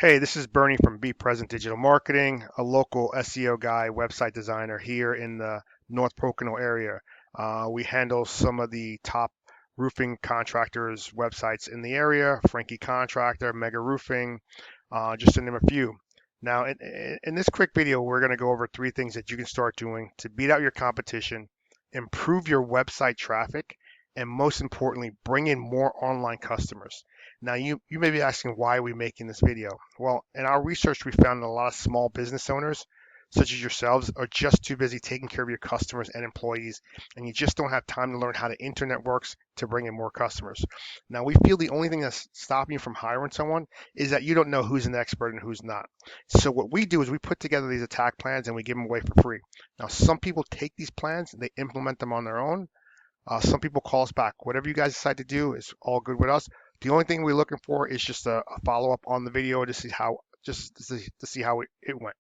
Hey, this is Bernie from Be Present Digital Marketing, a local SEO guy, website designer here in the North Pocono area. We handle some of the top roofing contractors' websites in the area, Frankie Contractor, Mega Roofing, just to name a few. Now, in this quick video, we're going to go over three things that you can start doing to beat out your competition, improve your website traffic, and most importantly, bring in more online customers. Now, you may be asking why are we making this video? Well, in our research, we found that a lot of small business owners, such as yourselves, are just too busy taking care of your customers and employees, and you just don't have time to learn how the internet works to bring in more customers. Now, we feel the only thing that's stopping you from hiring someone is that you don't know who's an expert and who's not. So what we do is we put together these attack plans and we give them away for free. Now, some people take these plans, they implement them on their own. Some people call us back. Whatever you guys decide to do is all good with us. The only thing we're looking for is just a follow up on the video to see how it went.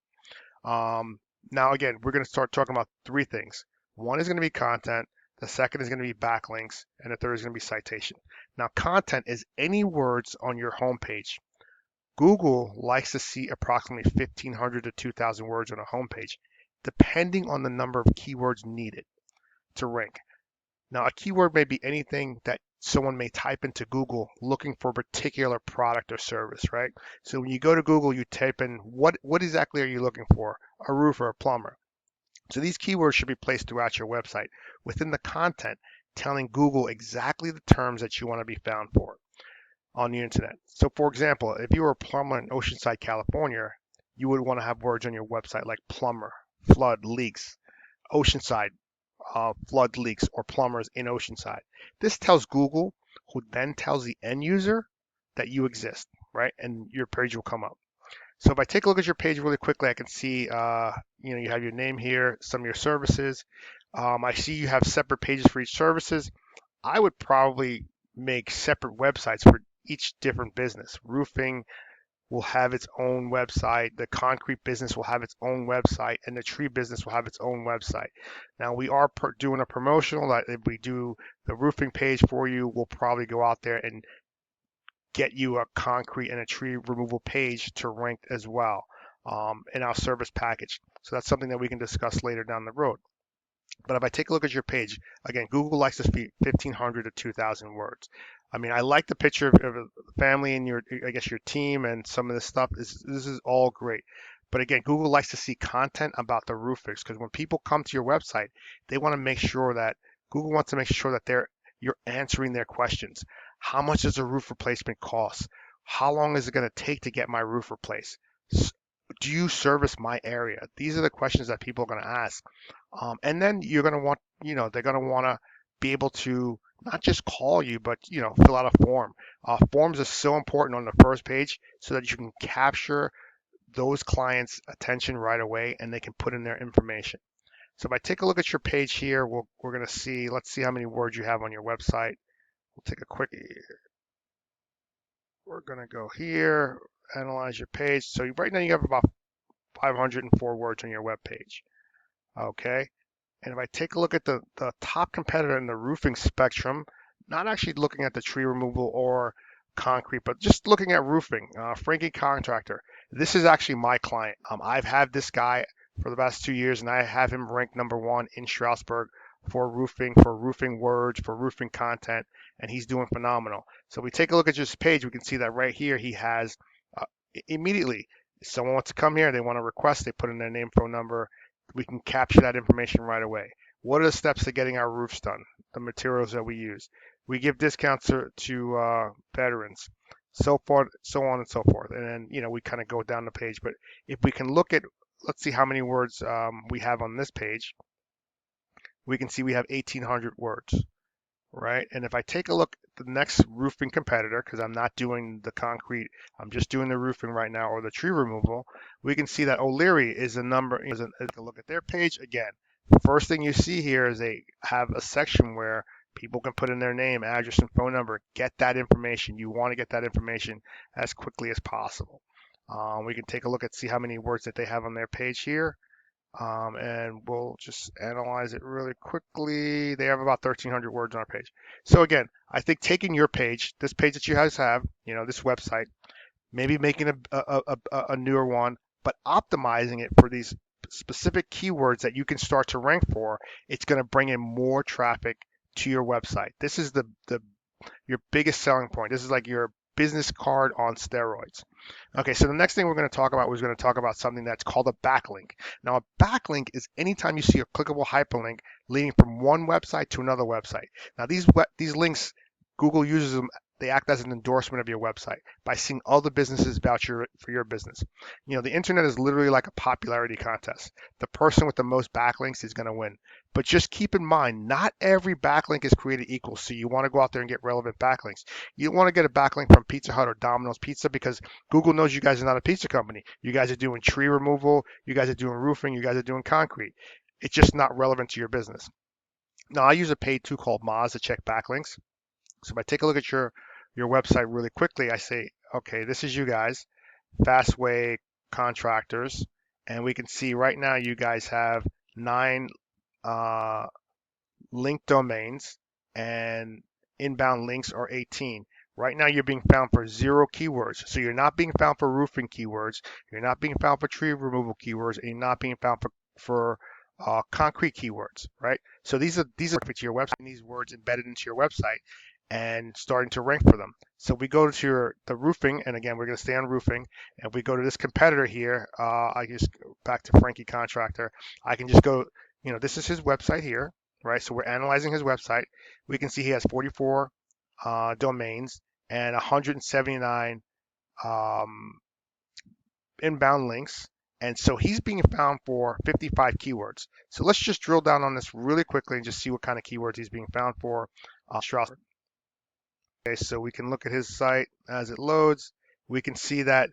Now again, we're going to start talking about three things. One is going to be content. The second is going to be backlinks, and the third is going to be citation. Now, content is any words on your homepage. Google likes to see approximately 1,500 to 2,000 words on a homepage, depending on the number of keywords needed to rank. Now, a keyword may be anything that someone may type into Google looking for a particular product or service, right? So when you go to Google, you type in what exactly are you looking for? A roofer, a plumber. So these keywords should be placed throughout your website within the content, telling Google exactly the terms that you want to be found for on the internet. So for example, if you were a plumber in Oceanside, California, you would want to have words on your website like plumber, flood, leaks, Oceanside, flood leaks or plumbers in Oceanside. This tells Google, who then tells the end user that you exist, right? And your page will come up. So if I take a look at your page really quickly, I can see, you have your name here, some of your services. I see you have separate pages for each services. I would probably make separate websites for each different business. Roofing will have its own website, the concrete business will have its own website, and the tree business will have its own website. Now, we are doing a promotional that if we do the roofing page for you, we'll probably go out there and get you a concrete and a tree removal page to rank as well in our service package. So that's something that we can discuss later down the road. But if I take a look at your page, again, Google likes to see 1,500 to 2,000 words. I mean, I like the picture of the family and your team and some of this stuff. This is all great. But again, Google likes to see content about the roofers because when people come to your website, they want to make sure that Google wants to make sure that you're answering their questions. How much does a roof replacement cost? How long is it going to take to get my roof replaced? Do you service my area? These are the questions that people are going to ask. And then you're going to want, they're going to want to be able to not just call you, but, fill out a form. Forms are so important on the first page so that you can capture those clients' attention right away and they can put in their information. So if I take a look at your page here, we're going to see, let's see how many words you have on your website. We'll take a quick, we're going to go here, analyze your page. So right now you have about 504 words on your web page. Okay. And if I take a look at the top competitor in the roofing spectrum, not actually looking at the tree removal or concrete, but just looking at roofing, Frankie Contractor. This is actually my client. I've had this guy for the past 2 years, and I have him ranked #1 in Strasbourg for roofing words, for roofing content, and he's doing phenomenal. So we take a look at this page, we can see that right here he has immediately, if someone wants to come here, they want to request, they put in their name, phone number, we can capture that information right away. What are the steps to getting our roofs done? The materials that we use. We give discounts to veterans, so forth, so on and so forth. And then, we kind of go down the page. But if we can look at, let's see how many words we have on this page. We can see we have 1,800 words, right? And if I take a look at the next roofing competitor, because I'm not doing the concrete, I'm just doing the roofing right now or the tree removal, we can see that O'Leary is a number. Take a look at their page again. First thing you see here is they have a section where people can put in their name, address, and phone number. Get that information. You want to get that information as quickly as possible. We can take a look at see how many words that they have on their page here. And we'll just analyze it really quickly. They have about 1,300 words on our page. So again, I think taking your page, this page that you guys have, this website, maybe making a newer one, but optimizing it for these specific keywords that you can start to rank for. It's going to bring in more traffic to your website. This is the your biggest selling point. This is like your business card on steroids. Okay, so the next thing we're going to talk about, something that's called a backlink. Now, a backlink is anytime you see a clickable hyperlink leading from one website to another website. Now, these links, Google uses them. They act as an endorsement of your website by seeing other businesses vouch for your business. You know, the internet is literally like a popularity contest. The person with the most backlinks is going to win. But just keep in mind, not every backlink is created equal. So you want to go out there and get relevant backlinks. You don't want to get a backlink from Pizza Hut or Domino's Pizza because Google knows you guys are not a pizza company. You guys are doing tree removal. You guys are doing roofing. You guys are doing concrete. It's just not relevant to your business. Now, I use a paid tool called Moz to check backlinks. So if I take a look at your website really quickly, I say, okay, this is you guys, Fastway Contractors, and we can see right now you guys have 9 uh, link domains, and inbound links are 18. Right now, you're being found for 0 keywords. So you're not being found for roofing keywords. You're not being found for tree removal keywords, and you're not being found for concrete keywords, right? So these are to your website, and these words embedded into your website, and starting to rank for them. So we go to the roofing, and again, we're going to stay on roofing, and we go to this competitor here. I just go back to Frankie Contractor. I can just go, this is his website here, right? So we're analyzing his website. We can see he has 44 domains and 179 um, inbound links. And so he's being found for 55 keywords. So let's just drill down on this really quickly and just see what kind of keywords he's being found for. Strasbourg. Okay, so we can look at his site as it loads. We can see that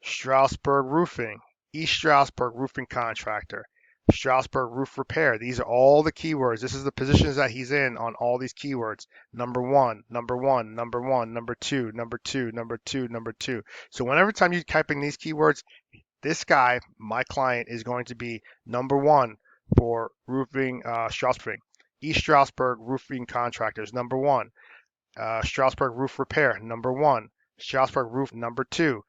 Strasbourg Roofing, East Strasbourg Roofing Contractor, Strasbourg Roof Repair. These are all the keywords. This is the positions that he's in on all these keywords. Number one, number one, number one, number two, number two, number two, number two. So whenever time you type in these keywords, this guy, my client, is going to be number one for roofing, Strasbourg. East Strasbourg Roofing Contractors, number one. Strasbourg Roof Repair, number one. Strasbourg Roof, number two.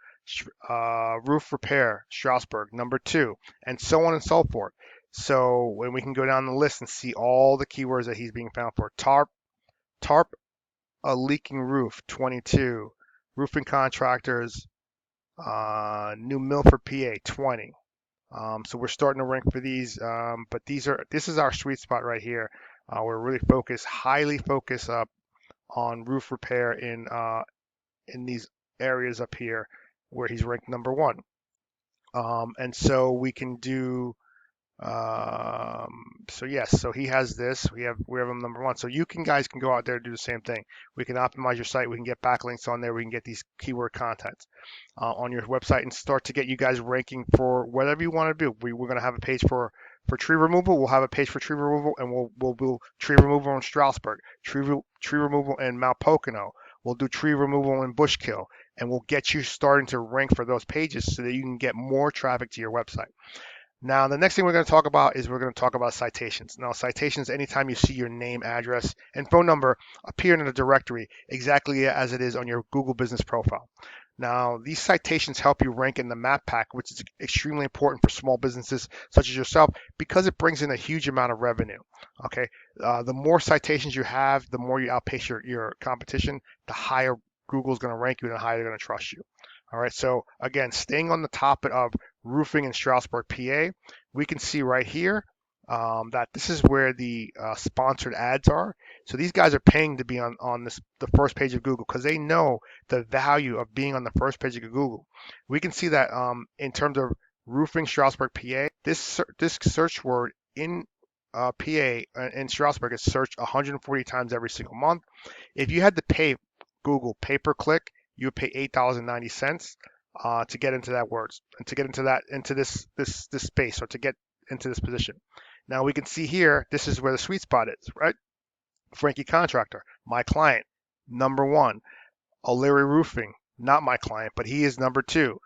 Roof Repair, Strasbourg, number two, and so on and so forth. So when we can go down the list and see all the keywords that he's being found for. Tarp, a leaking roof, 22. Roofing contractors, New Milford, PA, 20. So we're starting to rank for these, but this is our sweet spot right here. We're really highly focused on roof repair in these areas up here where he's ranked number one. And so we can do, so yes, so he has this, we have him number one. So guys can go out there and do the same thing. We can optimize your site. We can get backlinks on there. We can get these keyword contents on your website and start to get you guys ranking for whatever you want to do. We're going to have a page for tree removal. We'll have a page for tree removal, and we'll do tree removal in Strasbourg, tree removal in Mount Pocono. We'll do tree removal in Bushkill, and we'll get you starting to rank for those pages so that you can get more traffic to your website. Now, the next thing we're going to talk about is we're going to talk about citations. Now, citations, anytime you see your name, address, and phone number appear in a directory exactly as it is on your Google business profile. Now, these citations help you rank in the map pack, which is extremely important for small businesses such as yourself because it brings in a huge amount of revenue. Okay, the more citations you have, the more you outpace your competition, the higher Google's going to rank you and the higher they're going to trust you. All right, so again, staying on the topic of roofing in Strasbourg, PA, we can see right here that this is where the sponsored ads are. So these guys are paying to be on the first page of Google because they know the value of being on the first page of Google. We can see that in terms of roofing Strasbourg, PA, this search word in PA in Strasbourg is searched 140 times every single month. If you had to pay Google pay-per-click, you would pay $8.90 to get into that words and to get into this space or to get into this position. Now we can see here, this is where the sweet spot is, right? Frankie Contractor, my client, number one. O'Leary Roofing, not my client, but he is number two.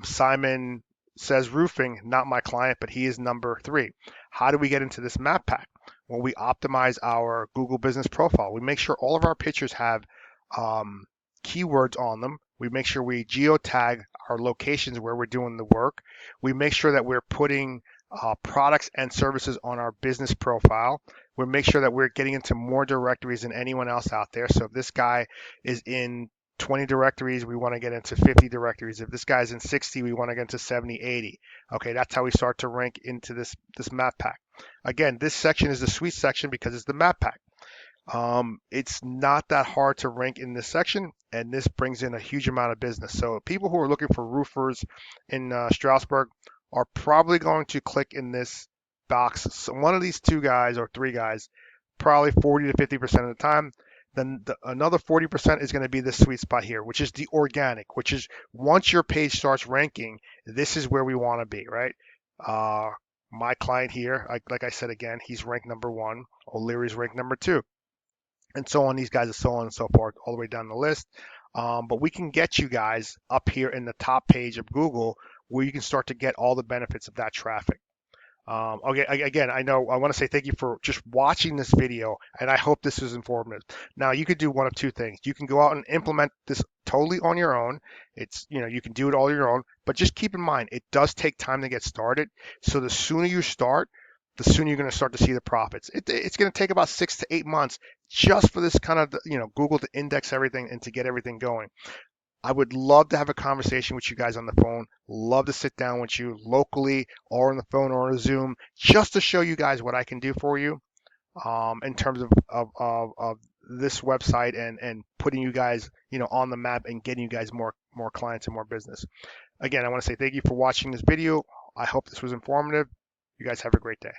Simon Says Roofing, not my client, but he is number three. How do we get into this map pack? Well, we optimize our Google business profile. We make sure all of our pictures have keywords on them. We make sure we geotag our locations where we're doing the work. We make sure that we're putting products and services on our business profile. We make sure that we're getting into more directories than anyone else out there. So if this guy is in 20 directories, we want to get into 50 directories. If this guy's in 60, we want to get into 70, 80. Okay, that's how we start to rank into this map pack. Again, this section is the suite section because it's the map pack. It's not that hard to rank in this section, and this brings in a huge amount of business. So people who are looking for roofers in Strasbourg are probably going to click in this box. So one of these two guys or three guys, probably 40 to 50% of the time. Then another 40% is going to be this sweet spot here, which is the organic, which is once your page starts ranking, this is where we want to be, right? My client here, like I said again, he's ranked number 1. O'Leary's ranked number 2. And so on, these guys are so on and so forth, all the way down the list. But we can get you guys up here in the top page of Google where you can start to get all the benefits of that traffic. Okay, again, I want to say thank you for just watching this video, and I hope this is informative. Now, you could do one of two things. You can go out and implement this totally on your own. You can do it all your own, but just keep in mind, it does take time to get started. So the sooner you start, the sooner you're going to start to see the profits. It's going to take about 6 to 8 months just for this kind of, Google to index everything and to get everything going. I would love to have a conversation with you guys on the phone. Love to sit down with you locally or on the phone or on a Zoom just to show you guys what I can do for you in terms of this website and putting you guys, on the map and getting you guys more clients and more business. Again, I want to say thank you for watching this video. I hope this was informative. You guys have a great day.